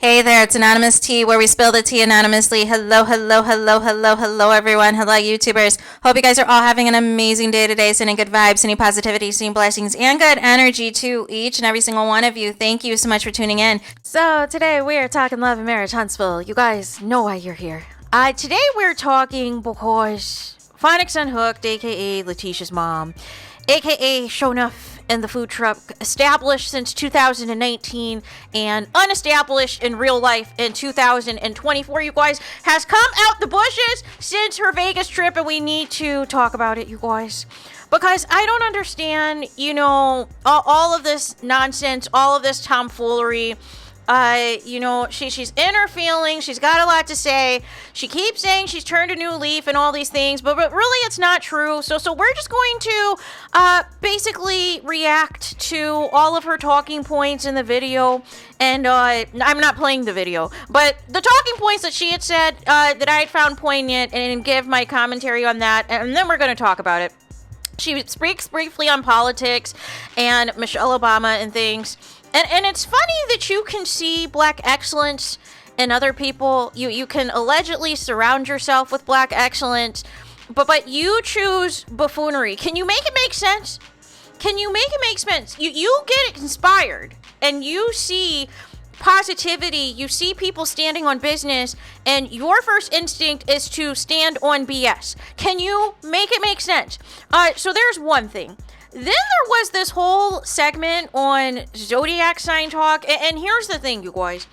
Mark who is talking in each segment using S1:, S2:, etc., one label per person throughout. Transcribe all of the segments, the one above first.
S1: Hey there, it's Anonymous Tea, where we spill the tea anonymously. Hello, hello, hello, hello, hello, everyone. Hello, YouTubers. Hope you guys are all having an amazing day today, sending good vibes, sending positivity, sending blessings, and good energy to each and every single one of you. Thank you so much for tuning in. So today we are talking love and marriage, Huntsville. You guys know why you're here. Today we're talking because Phonics Unhooked, aka Letitia's mom, aka Shonuff, and the food truck, established since 2019 and unestablished in real life in 2024, you guys, has come out the bushes since her Vegas trip, and we need to talk about it, you guys, because I don't understand, all of this nonsense, all of this tomfoolery. She's in her feelings. She's got a lot to say. She keeps saying she's turned a new leaf and all these things, but really it's not true. So we're just going to basically react to all of her talking points in the video. And I'm not playing the video, but the talking points that she had said that I had found poignant, and give my commentary on that, and then we're going to talk about it. She speaks briefly on politics and Michelle Obama and things. And it's funny that you can see black excellence in other people. You can allegedly surround yourself with black excellence, but you choose buffoonery. Can you make it make sense? Can you make it make sense? You get inspired and you see positivity, you see people standing on business, and your first instinct is to stand on BS. Can you make it make sense? So there's one thing. Then there was this whole segment on zodiac sign talk, and here's the thing, you guys.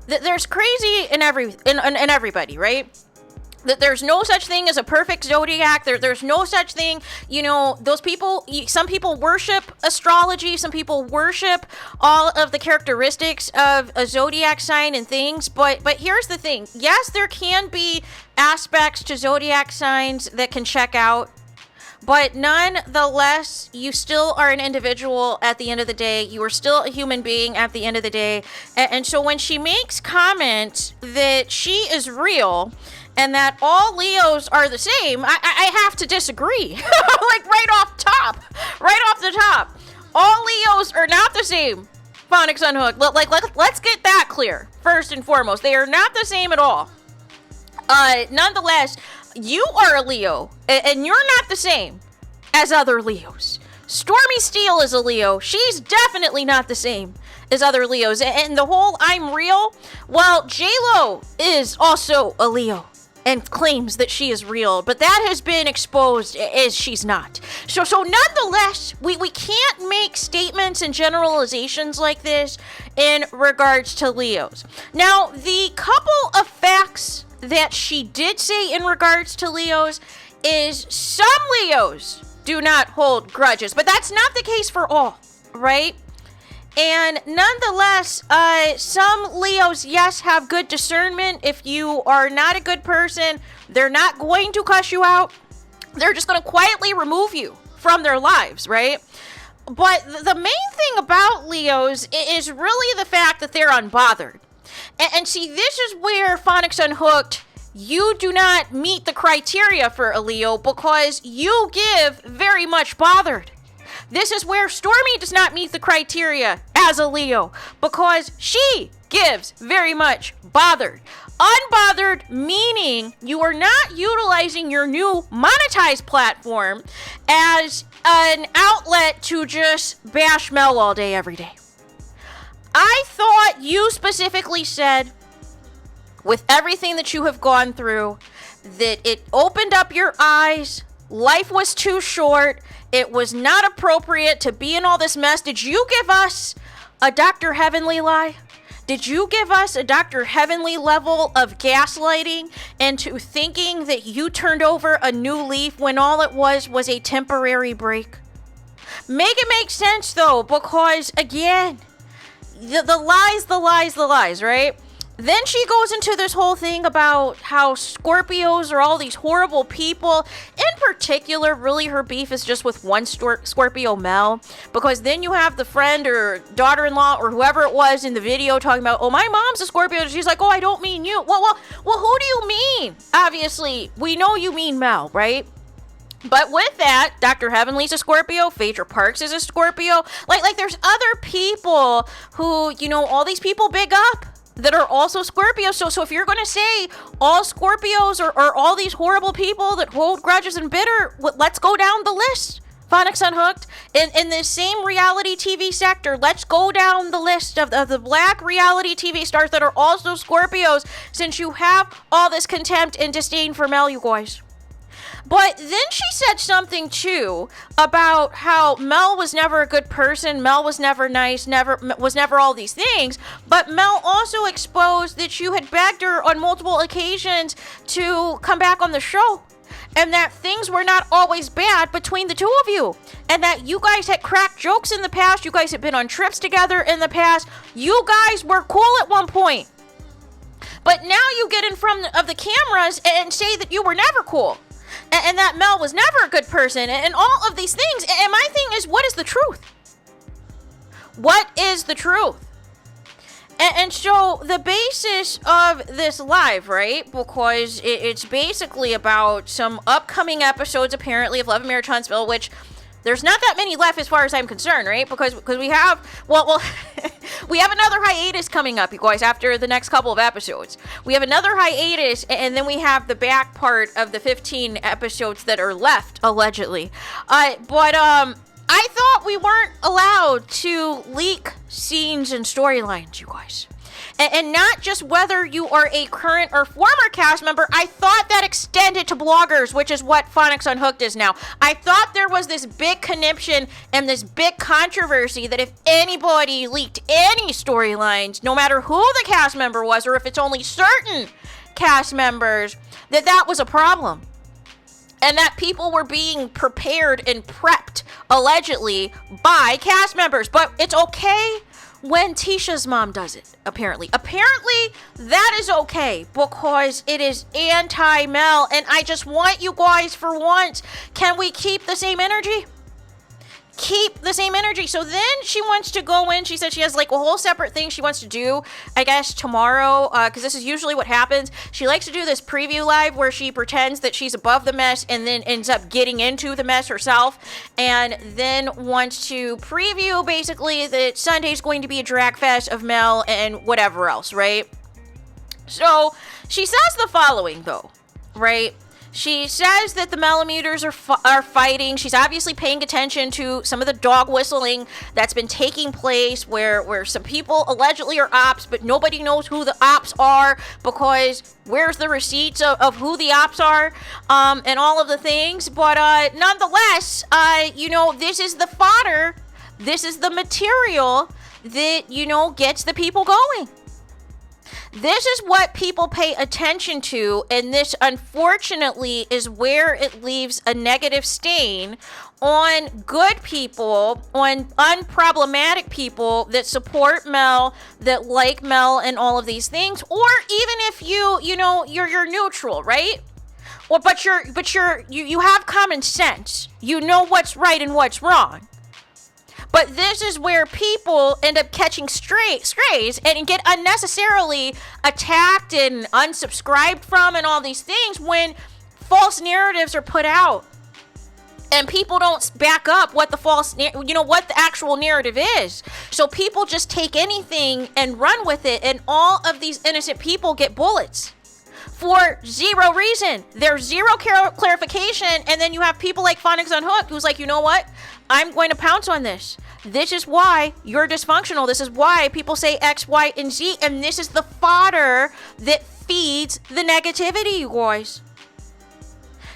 S1: There's crazy in everybody, right? That there's no such thing as a perfect zodiac. There's no such thing, those people, some people worship astrology, some people worship all of the characteristics of a zodiac sign and things, but here's the thing. Yes, there can be aspects to zodiac signs that can check out, but nonetheless, you still are an individual at the end of the day. You are still a human being at the end of the day. And so when she makes comments that she is real and that all Leos are the same, I have to disagree. Like right off the top. All Leos are not the same. Phonics Unhooked. Let's get that clear. First and foremost, they are not the same at all. Nonetheless, you are a Leo, and you're not the same as other Leos. Stormy Steele is a Leo. She's definitely not the same as other Leos. And the whole I'm real, well, J-Lo is also a Leo and claims that she is real, but that has been exposed as she's not. So nonetheless, we can't make statements and generalizations like this in regards to Leos. Now, the couple of facts that she did say in regards to Leos is some Leos do not hold grudges, but that's not the case for all, right? And nonetheless, some Leos, yes, have good discernment. If you are not a good person, they're not going to cuss you out. They're just going to quietly remove you from their lives, right? But the main thing about Leos is really the fact that they're unbothered. And see, this is where Phonics Unhooked, you do not meet the criteria for a Leo because you give very much bothered. This is where Stormy does not meet the criteria as a Leo because she gives very much bothered. Unbothered meaning you are not utilizing your new monetized platform as an outlet to just bash Mel all day, every day. I thought you specifically said, with everything that you have gone through, that it opened up your eyes, life was too short, it was not appropriate to be in all this mess. Did you give us a Dr. Heavenly lie? Did you give us a Dr. Heavenly level of gaslighting into thinking that you turned over a new leaf when all it was a temporary break? Make it make sense, though, because, again, the lies, right? Then she goes into this whole thing about how Scorpios are all these horrible people. In particular, really her beef is just with one Scorpio, Mel. Because then you have the friend or daughter-in-law or whoever it was in the video talking about, oh, my mom's a Scorpio. And she's like, oh, I don't mean you. Well, who do you mean? Obviously, we know you mean Mel, right? But with that, Dr. Heavenly's a Scorpio, Phaedra Parks is a Scorpio. Like there's other people who, all these people big up.
S2: that are also Scorpios. So if you're going to say all Scorpios are all these horrible people that hold grudges and bitter, let's go down the list. Phonics Unhooked, in the same reality TV sector, let's go down the list of the black reality TV stars that are also Scorpios, since you have all this contempt and disdain for Mel, you guys. But then she said something too about how Mel was never a good person, Mel was never nice, was never all these things. But Mel also exposed that you had begged her on multiple occasions to come back on the show, and that things were not always bad between the two of you, and that you guys had cracked jokes in the past, you guys had been on trips together in the past, you guys were cool at one point. But now you get in front of the cameras and say that you were never cool. And that Mel was never a good person, and all of these things. And my thing is, what is the truth? What is the truth? And so the basis of this live, right, because it's basically about some upcoming episodes, apparently, of Love and Marriage Huntsville, which there's not that many left as far as I'm concerned, right? Because we have, well, we have another hiatus coming up, you guys, after the next couple of episodes. We have another hiatus, and then we have the back part of the 15 episodes that are left, allegedly. But I thought we weren't allowed to leak scenes and storylines, you guys. And not just whether you are a current or former cast member. I thought that extended to bloggers, which is what Phonics Unhooked is now. I thought there was this big conniption and this big controversy that if anybody leaked any storylines, no matter who the cast member was, or if it's only certain cast members, that was a problem. And that people were being prepared and prepped, allegedly, by cast members. But it's okay when Tisha's mom does it, apparently. Apparently, that is okay, because it is anti-Mel, and I just want you guys, for once, can we keep the same energy? Keep the same energy. So then she wants to go in. She said she has like a whole separate thing she wants to do, I guess, tomorrow, because this is usually what happens. She likes to do this preview live where she pretends that she's above the mess and then ends up getting into the mess herself, and then wants to preview basically that Sunday's going to be a drag fest of Mel and whatever else, right? So she says the following, though, right? She says that the Melometers are fighting. She's obviously paying attention to some of the dog whistling that's been taking place where some people allegedly are ops, but nobody knows who the ops are, because where's the receipts of who the ops are, and all of the things. But nonetheless, this is the fodder. This is the material that, gets the people going. This is what people pay attention to, and this, unfortunately, is where it leaves a negative stain on good people, on unproblematic people that support Mel, that like Mel and all of these things, or even if you're neutral, right? Or but you have common sense. You know what's right and what's wrong. But this is where people end up catching strays and get unnecessarily attacked and unsubscribed from and all these things when false narratives are put out. And people don't back up what the what the actual narrative is. So people just take anything and run with it, and all of these innocent people get bullets for zero reason. There's zero clarification, and then you have people like Phonics Unhooked who's like, you know what? I'm going to pounce on this. This is why you're dysfunctional. This is why people say X, Y, and Z, and this is the fodder that feeds the negativity, you guys.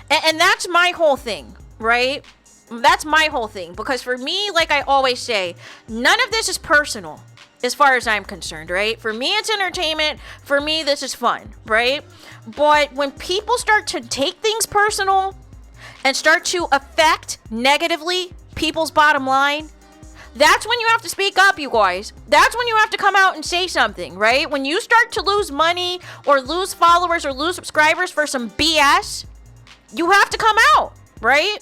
S2: And that's my whole thing, right? That's my whole thing, because for me, like I always say, none of this is personal as far as I'm concerned, right? For me, it's entertainment. For me, this is fun, right? But when people start to take things personal and start to affect negatively people's bottom line, that's when you have to speak up, you guys. That's when you have to come out and say something, right? When you start to lose money or lose followers or lose subscribers for some BS, you have to come out, right?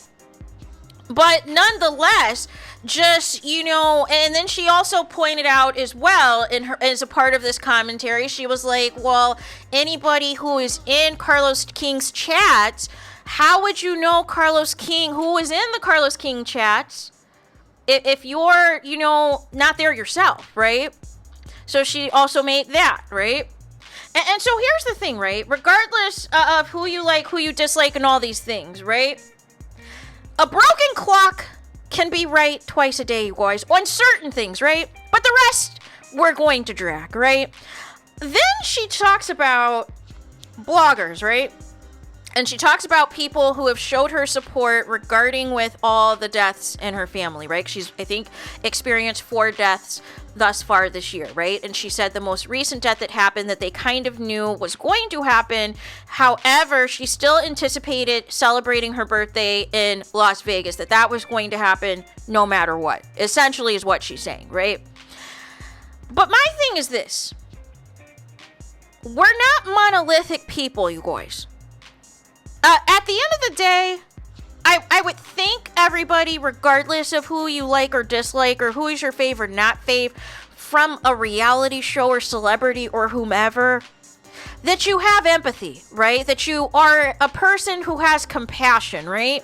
S2: But nonetheless, just, and then she also pointed out as well, as a part of this commentary, she was like, well, anybody who is in Carlos King's chats, how would you know Carlos King, who is in the Carlos King chats, if you're, not there yourself, right? So she also made that, right? And so here's the thing, right? Regardless of who you like, who you dislike, and all these things, right? A broken clock can be right twice a day, you guys, on certain things, right? But the rest we're going to drag, right? Then she talks about bloggers, right? And she talks about people who have showed her support regarding with all the deaths in her family, right? She's, I think, experienced 4 deaths thus far this year, right? And she said the most recent death that happened that they kind of knew was going to happen. However, she still anticipated celebrating her birthday in Las Vegas, that was going to happen no matter what, essentially is what she's saying, right? But my thing is this. We're not monolithic people, you guys. At the end of the day, I would think everybody, regardless of who you like or dislike or who is your favorite, not fave, from a reality show or celebrity or whomever, that you have empathy, right? That you are a person who has compassion, right?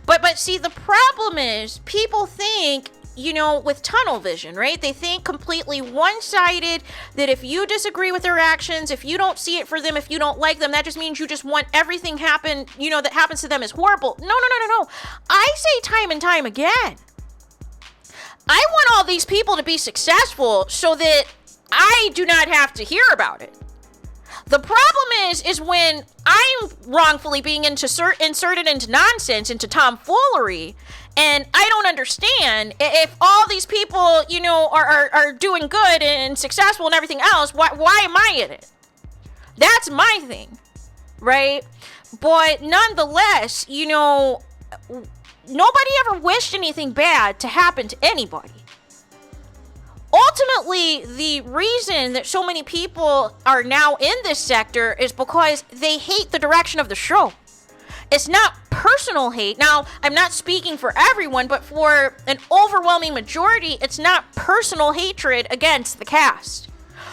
S2: But see, the problem is people think, you know, with tunnel vision, right? They think completely one-sided, that if you disagree with their actions, if you don't see it for them, if you don't like them, that just means you just want everything happen, you know, that happens to them is horrible. No. I say time and time again, I want all these people to be successful so that I do not have to hear about it. The problem is when I'm wrongfully being inserted into nonsense, into tomfoolery, and I don't understand if all these people, you know, are doing good and successful and everything else, why am I in it? That's my thing, right? But nonetheless, you know, nobody ever wished anything bad to happen to anybody. Ultimately, the reason that so many people are now in this sector is because they hate the direction of the show. It's not personal hate. Now, I'm not speaking for everyone, but for an overwhelming majority, it's not personal hatred against the cast.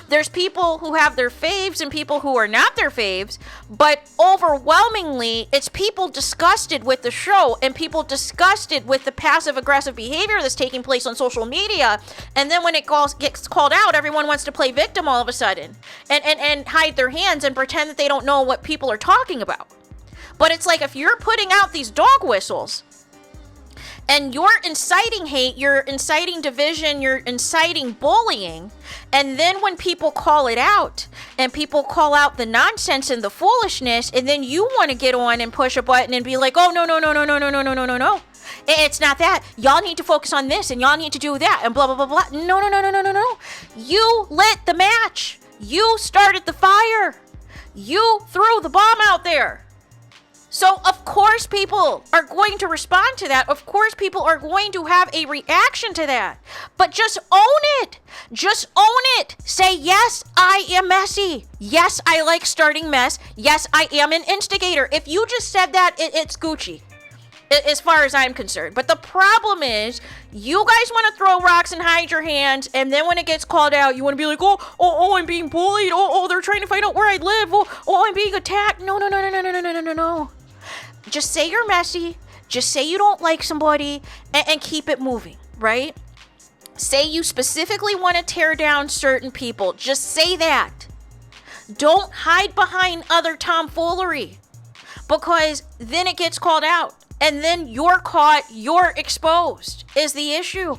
S2: There's people who have their faves and people who are not their faves, but overwhelmingly, it's people disgusted with the show and people disgusted with the passive-aggressive behavior that's taking place on social media. And then when it gets called out, everyone wants to play victim all of a sudden and hide their hands and pretend that they don't know what people are talking about. But it's like if you're putting out these dog whistles and you're inciting hate, you're inciting division, you're inciting bullying, and then when people call it out and people call out the nonsense and the foolishness, and then you want to get on and push a button and be like, oh, no. It's not that. Y'all need to focus on this and y'all need to do that and blah, blah, blah, blah. No. You lit the match. You started the fire. You threw the bomb out there. So, of course, people are going to respond to that. Of course, people are going to have a reaction to that. But just own it. Just own it. Say, yes, I am messy. Yes, I like starting mess. Yes, I am an instigator. If you just said that, it's Gucci, as far as I'm concerned. But the problem is, you guys want to throw rocks and hide your hands, and then when it gets called out, you want to be like, oh, I'm being bullied. Oh, they're trying to find out where I live. Oh, I'm being attacked. No. Just say you're messy. Just say you don't like somebody and keep it moving, right? Say you specifically want to tear down certain people. Just say that. Don't hide behind other tomfoolery, because then it gets called out and then you're caught, you're exposed is the issue.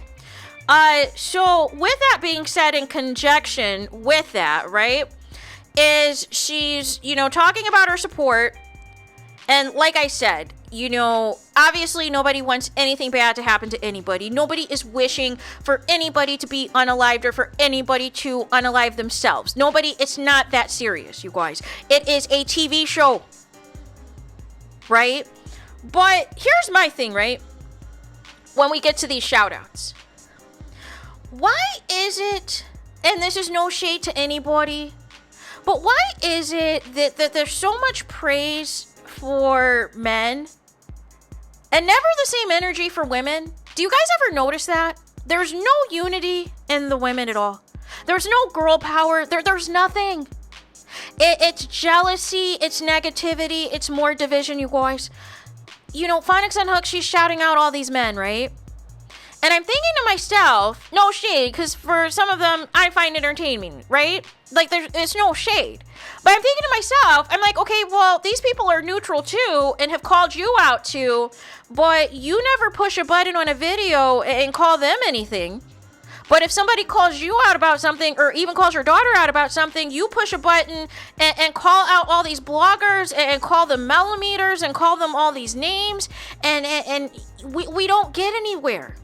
S2: So with that being said, in conjunction with that, right, is she's, you know, talking about her support. And like I said, you know, obviously nobody wants anything bad to happen to anybody. Nobody is wishing for anybody to be unalived or for anybody to unalive themselves. Nobody, it's not that serious, you guys. It is a TV show, right? But here's my thing, right? When we get to these shout-outs. Why is it, and this is no shade to anybody, but why is it that there's so much praise for men and never the same energy for women? Do you guys ever notice that? There's no unity in the women at all. There's no girl power. There's nothing. It's jealousy. It's negativity. It's more division, you guys. You know, Phonics Unhooked, she's shouting out all these men, right? And I'm thinking to myself, no shade, because for some of them, I find entertaining, right? Like, there's no shade. But I'm thinking to myself, I'm like, okay, well, these people are neutral too and have called you out too, but you never push a button on a video and call them anything. But if somebody calls you out about something, or even calls your daughter out about something, you push a button and call out all these bloggers and call them Melometers and call them all these names, and we don't get anywhere.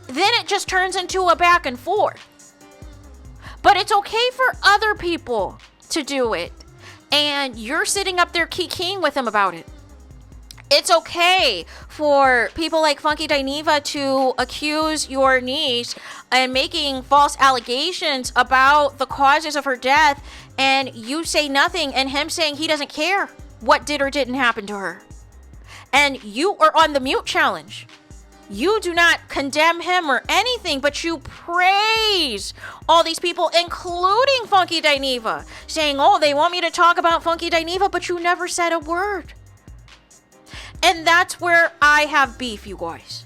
S2: Then it just turns into a back and forth. But it's okay for other people to do it, and you're sitting up there kikiing with them about it. It's okay for people like Funky Dineva to accuse your niece and making false allegations about the causes of her death, and you say nothing, and him saying he doesn't care what did or didn't happen to her. And you are on the mute challenge. You do not condemn him or anything, but you praise all these people, including Funky Dineva, saying, oh, they want me to talk about Funky Dineva, but you never said a word. And that's where I have beef, you guys.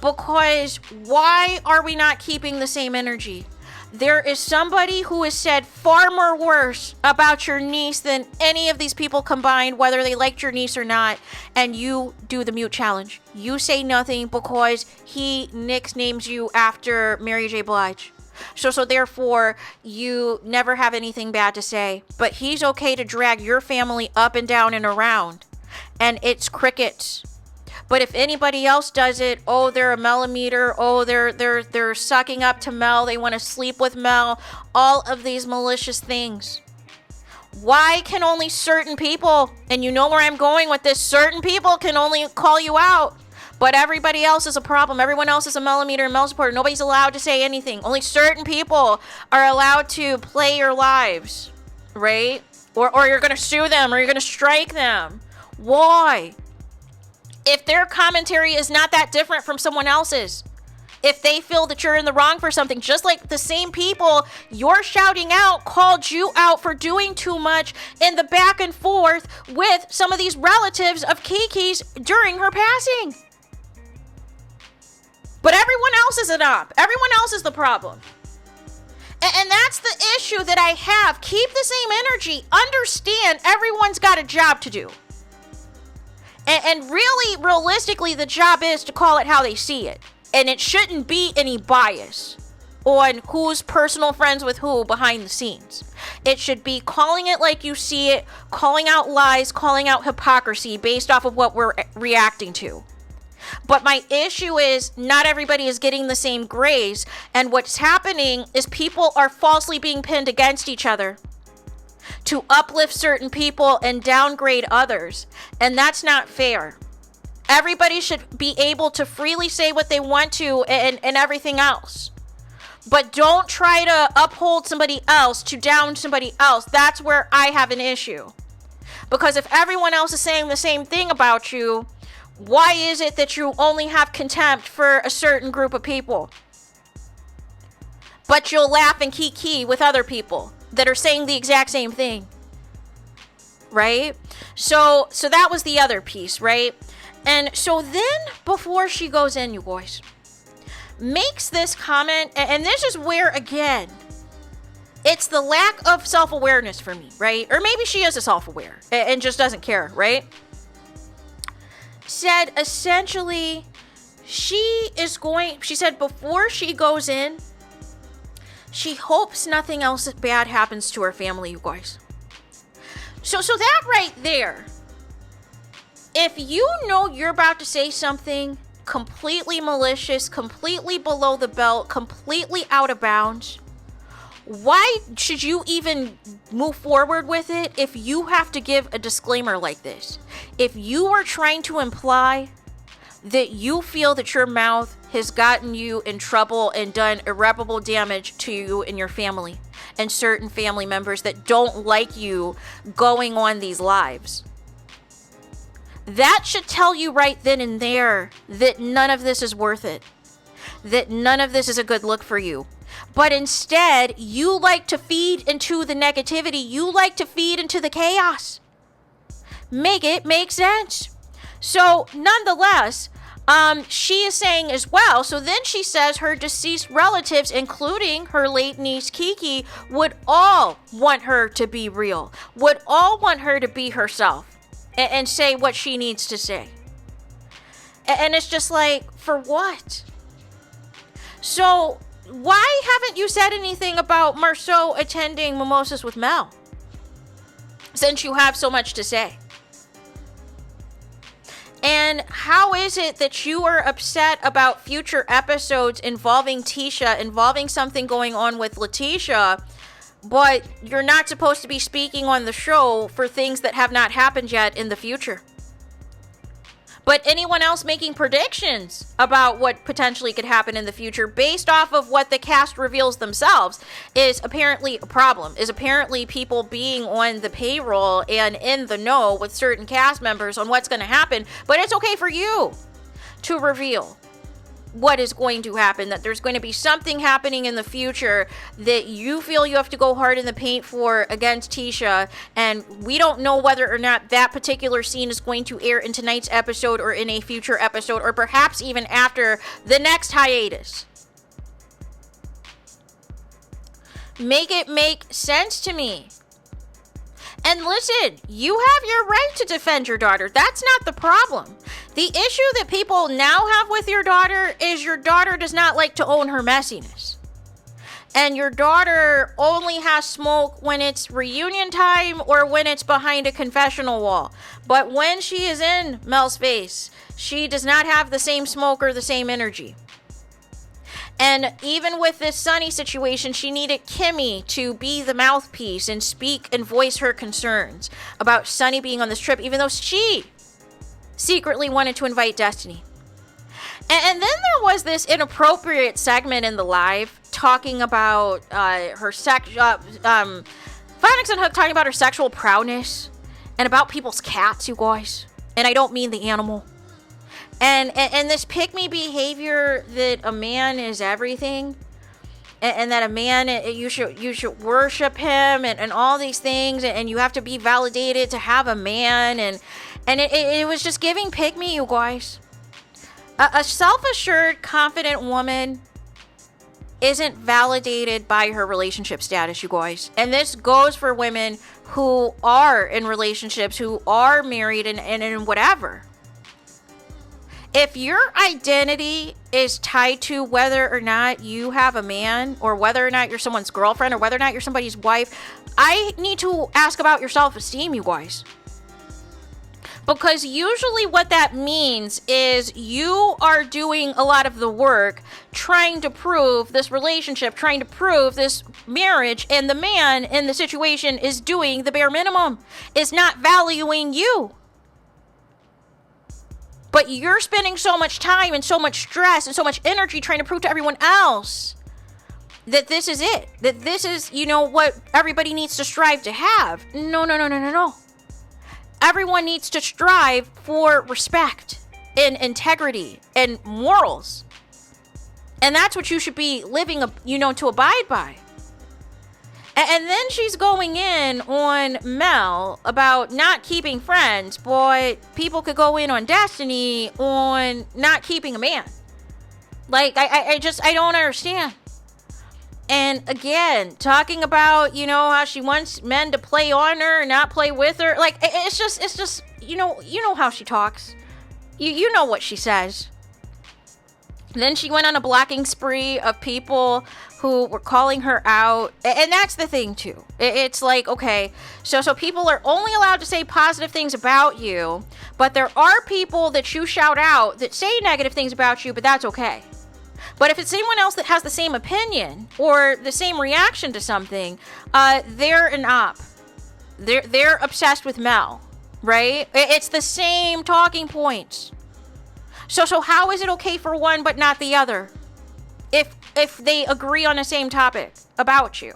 S2: Because why are we not keeping the same energy? There is somebody who has said far more worse about your niece than any of these people combined, whether they liked your niece or not, and you do the mute challenge. You say nothing because he nicknames you after Mary J. Blige. So therefore, you never have anything bad to say. But he's okay to drag your family up and down and around. And it's crickets. But if anybody else does it, oh, they're a Melometer, oh, they're sucking up to Mel, they want to sleep with Mel, all of these malicious things. Why can only certain people, and you know where I'm going with this, certain people can only call you out, but everybody else is a problem. Everyone else is a Melometer and Mel supporter. Nobody's allowed to say anything. Only certain people are allowed to play your lives, right? Or you're going to sue them, or you're going to strike them. Why? If their commentary is not that different from someone else's, if they feel that you're in the wrong for something, just like the same people you're shouting out called you out for doing too much in the back and forth with some of these relatives of Kiki's during her passing. But everyone else is an op. Everyone else is the problem. And that's the issue that I have. Keep the same energy. Understand everyone's got a job to do. And really, realistically, the job is to call it how they see it. And it shouldn't be any bias on who's personal friends with who behind the scenes. It should be calling it like you see it, calling out lies, calling out hypocrisy based off of what we're reacting to. But my issue is not everybody is getting the same grace. And what's happening is people are falsely being pinned against each other to uplift certain people and downgrade others. And that's not fair. Everybody should be able to freely say what they want to and everything else. But don't try to uphold somebody else to down somebody else. That's where I have an issue. Because if everyone else is saying the same thing about you, why is it that you only have contempt for a certain group of people? But you'll laugh and kiki with other people that are saying the exact same thing. Right? So that was the other piece, right? And so then before she goes in, you guys, makes this comment, and this is where, again, it's the lack of self-awareness for me, right? Or maybe she is a self-aware and just doesn't care, right? Said essentially, she said before she goes in, she hopes nothing else bad happens to her family, you guys. So that right there, if you know you're about to say something completely malicious, completely below the belt, completely out of bounds, why should you even move forward with it if you have to give a disclaimer like this? If you are trying to imply that you feel that your mouth has gotten you in trouble and done irreparable damage to you and your family and certain family members that don't like you going on these lives, that should tell you right then and there that none of this is worth it, that none of this is a good look for you. But instead, you like to feed into the negativity. You like to feed into the chaos. Make it make sense. So, nonetheless, she is saying as well. So then she says her deceased relatives, including her late niece Kiki, would all want her to be real, would all want her to be herself and say what she needs to say. And it's just like, for what? So why haven't you said anything about Marceau attending mimosas with Mel, since you have so much to say? And how is it that you are upset about future episodes involving Tisha, involving something going on with Letitia, but you're not supposed to be speaking on the show for things that have not happened yet in the future? But anyone else making predictions about what potentially could happen in the future based off of what the cast reveals themselves is apparently a problem, is apparently people being on the payroll and in the know with certain cast members on what's going to happen. But it's okay for you to reveal what is going to happen, that there's going to be something happening in the future that you feel you have to go hard in the paint for against Tisha, and we don't know whether or not that particular scene is going to air in tonight's episode or in a future episode, or perhaps even after the next hiatus. Make it make sense to me. And listen, you have your right to defend your daughter. That's not the problem. The issue that people now have with your daughter is your daughter does not like to own her messiness. And your daughter only has smoke when it's reunion time or when it's behind a confessional wall. But when she is in Mel's face, she does not have the same smoke or the same energy. And even with this Sunny situation, she needed Kimmy to be the mouthpiece and speak and voice her concerns about Sunny being on this trip, even though she secretly wanted to invite Destiny. And then there was this inappropriate segment in the live talking about her Phonics Unhooked talking about her sexual prowess and about people's cats, you guys. And I don't mean the animal. And this pick-me behavior that a man is everything, and that a man, you should worship him, and all these things, and you have to be validated to have a man, and it was just giving pick-me, you guys. A self-assured, confident woman isn't validated by her relationship status, you guys. And this goes for women who are in relationships, who are married, and whatever. If your identity is tied to whether or not you have a man, or whether or not you're someone's girlfriend, or whether or not you're somebody's wife, I need to ask about your self-esteem, you guys. Because usually what that means is you are doing a lot of the work trying to prove this relationship, trying to prove this marriage, and the man in the situation is doing the bare minimum, is not valuing you. But you're spending so much time and so much stress and so much energy trying to prove to everyone else that this is it. That this is, what everybody needs to strive to have. No. Everyone needs to strive for respect and integrity and morals. And that's what you should be living, to abide by. And then she's going in on Mel about not keeping friends, but people could go in on Destiny on not keeping a man. Like, I don't understand. And again, talking about, how she wants men to play on her and not play with her. Like, it's just, you know how she talks. You know what she says. Then she went on a blocking spree of people who were calling her out. And that's the thing, too. It's like, okay, so people are only allowed to say positive things about you, but there are people that you shout out that say negative things about you, but that's okay. But if it's anyone else that has the same opinion or the same reaction to something, they're an op. They're obsessed with Mel, right? It's the same talking points. So how is it okay for one but not the other? If they agree on the same topic about you.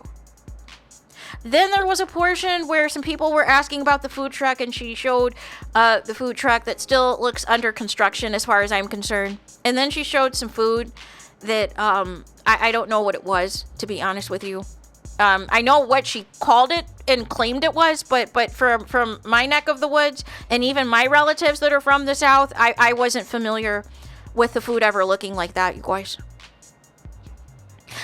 S2: Then there was a portion where some people were asking about the food truck, and she showed the food truck that still looks under construction as far as I'm concerned. And then she showed some food that I don't know what it was, to be honest with you. I know what she called it and claimed it was, but from my neck of the woods and even my relatives that are from the South, I wasn't familiar with the food ever looking like that, you guys.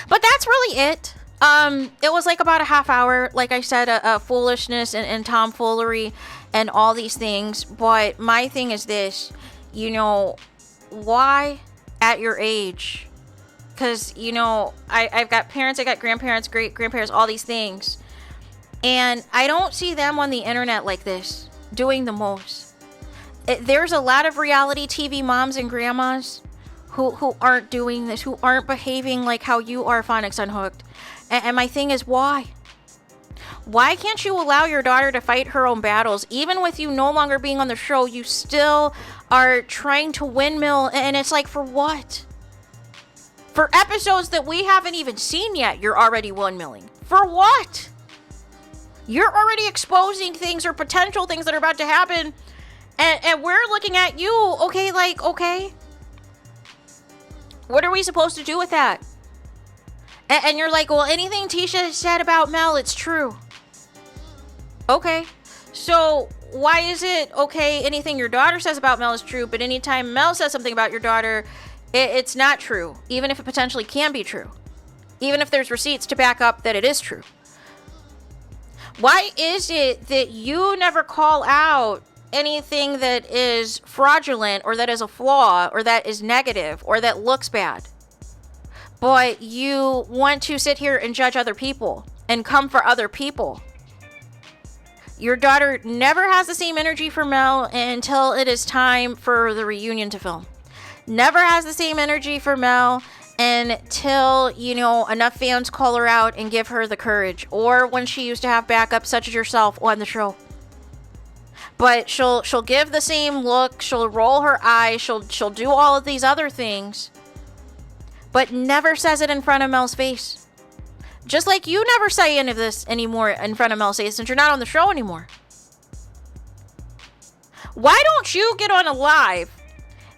S2: But that's really it. It was like about a half hour, like I said, foolishness and tomfoolery and all these things. But my thing is this, you know, why at your age? Because, you know, I've got parents, I got grandparents, great-grandparents, all these things. And I don't see them on the internet like this, doing the most. There's a lot of reality TV moms and grandmas who aren't doing this, who aren't behaving like how you are, Phonics Unhooked. And my thing is, why? Why can't you allow your daughter to fight her own battles? Even with you no longer being on the show, you still are trying to windmill, and it's like, for what? For episodes that we haven't even seen yet, you're already windmilling. For what? You're already exposing things or potential things that are about to happen, and we're looking at you, okay, like, okay. What are we supposed to do with that? And you're like, well, anything Tisha said about Mel, it's true. Okay. So why is it okay anything your daughter says about Mel is true, but anytime Mel says something about your daughter, it's not true, even if it potentially can be true, even if there's receipts to back up that it is true? Why is it that you never call out anything that is fraudulent or that is a flaw or that is negative or that looks bad, but you want to sit here and judge other people and come for other people? Your daughter never has the same energy for Mel until it is time for the reunion to film. Never has the same energy for Mel until, you know, enough fans call her out and give her the courage, or when she used to have backup such as yourself on the show. But she'll give the same look, she'll roll her eyes, she'll do all of these other things, but never says it in front of Mel's face. Just like you never say any of this anymore in front of Mel's face since you're not on the show anymore. Why don't you get on a live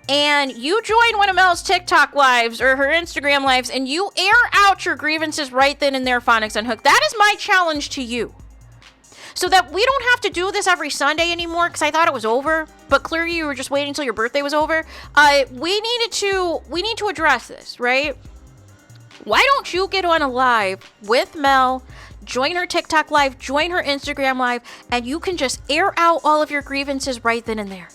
S2: and you join one of Mel's TikTok lives or her Instagram lives and you air out your grievances right then and there, Phonics Unhooked? That is my challenge to you. So that we don't have to do this every Sunday anymore, because I thought it was over, but clearly you were just waiting until your birthday was over. We need to address this, right? Why don't you get on a live with Mel, join her TikTok live, join her Instagram live, and you can just air out all of your grievances right then and there.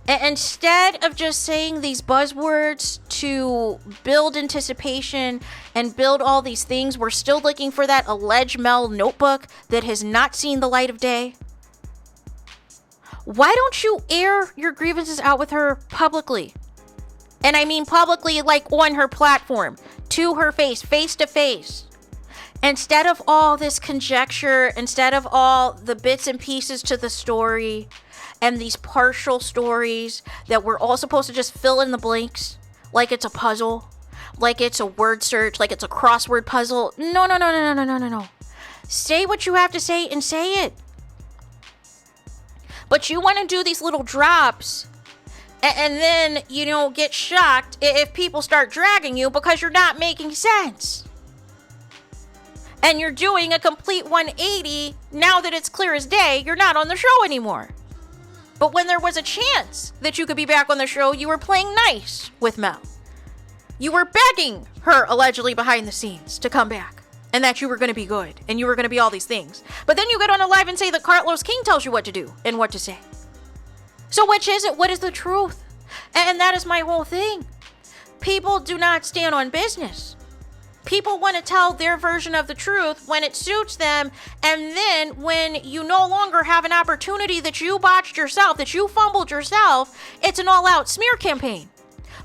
S2: Instead of just saying these buzzwords to build anticipation and build all these things, we're still looking for that alleged Mel notebook that has not seen the light of day. Why don't you air your grievances out with her publicly? And I mean publicly, like on her platform, to her face, face to face. Instead of all this conjecture, instead of all the bits and pieces to the story, and these partial stories that we're all supposed to just fill in the blanks like it's a puzzle, like it's a word search, like it's a crossword puzzle. No. Say what you have to say and say it. But you want to do these little drops and then, you know, get shocked if people start dragging you because you're not making sense. And you're doing a complete 180 now that it's clear as day you're not on the show anymore. But when there was a chance that you could be back on the show, you were playing nice with Mel. You were begging her, allegedly behind the scenes, to come back. And that you were going to be good. And you were going to be all these things. But then you get on a live and say that Carlos King tells you what to do and what to say. So which is it? What is the truth? And that is my whole thing. People do not stand on business. People want to tell their version of the truth when it suits them, and then when you no longer have an opportunity that you botched yourself, that you fumbled yourself, it's an all-out smear campaign.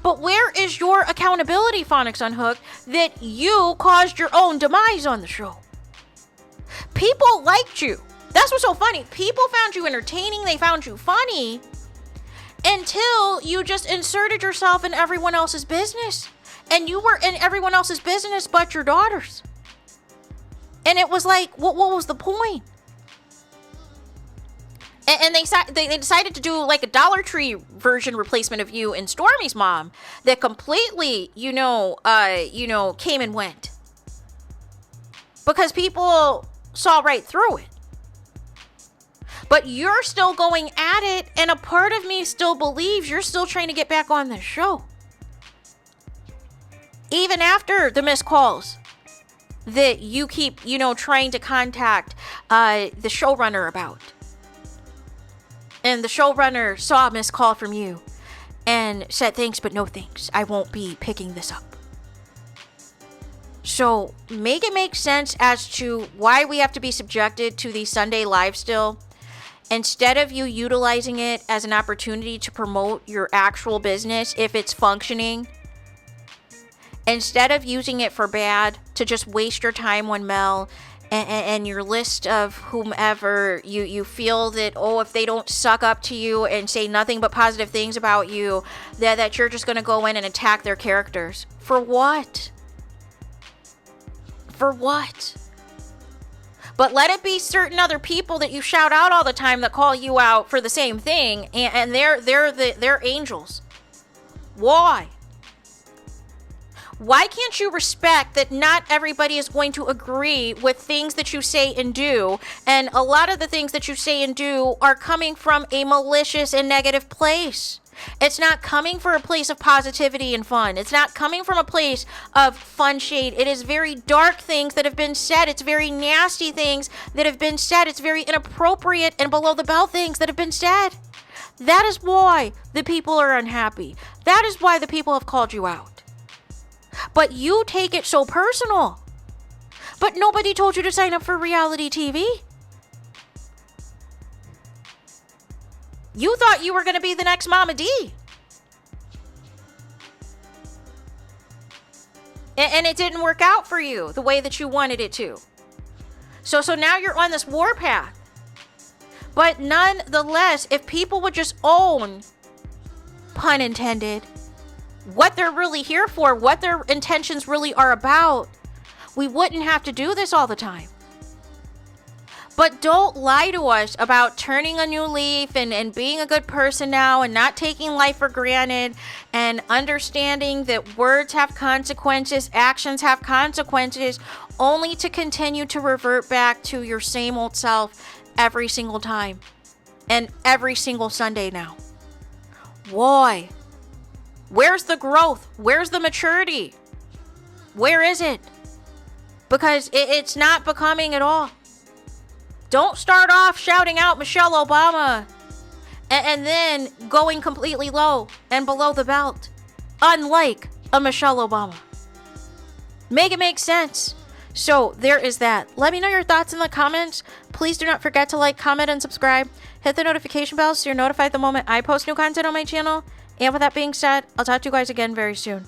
S2: But where is your accountability, Phonics Unhooked, that you caused your own demise on the show? People liked you. That's what's so funny. People found you entertaining, they found you funny, until you just inserted yourself in everyone else's business. And you were in everyone else's business but your daughter's. And it was like, what was the point? And they decided to do like a Dollar Tree version replacement of you and Stormy's mom that completely, came and went. Because people saw right through it. But you're still going at it, and a part of me still believes you're still trying to get back on the show. Even after the missed calls that you keep, trying to contact the showrunner about. And the showrunner saw a missed call from you and said, thanks, but no thanks. I won't be picking this up. So make it make sense as to why we have to be subjected to the Sunday live still. Instead of you utilizing it as an opportunity to promote your actual business, if it's functioning, instead of using it for bad, to just waste your time on Mel and your list of whomever you feel that, if they don't suck up to you and say nothing but positive things about you, that you're just going to go in and attack their characters. For what? For what? But let it be certain other people that you shout out all the time that call you out for the same thing, and they're angels. Why? Why can't you respect that not everybody is going to agree with things that you say and do? And a lot of the things that you say and do are coming from a malicious and negative place. It's not coming from a place of positivity and fun. It's not coming from a place of fun shade. It is very dark things that have been said. It's very nasty things that have been said. It's very inappropriate and below the belt things that have been said. That is why the people are unhappy. That is why the people have called you out. But you take it so personal. But nobody told you to sign up for reality TV. You thought you were going to be the next Mama D. And it didn't work out for you the way that you wanted it to. So now you're on this warpath. But nonetheless, if people would just own, pun intended, what they're really here for, what their intentions really are about, we wouldn't have to do this all the time. But don't lie to us about turning a new leaf and being a good person now and not taking life for granted and understanding that words have consequences, actions have consequences, only to continue to revert back to your same old self every single time and every single Sunday now. Why? Where's the growth? Where's the maturity? Where is it? Because it's not becoming at all. Don't start off shouting out Michelle Obama and then going completely low and below the belt, unlike a Michelle Obama. Make it make sense. So there is that. Let me know your thoughts in the comments. Please do not forget to like, comment, and subscribe. Hit the notification bell so you're notified the moment I post new content on my channel. And with that being said, I'll talk to you guys again very soon.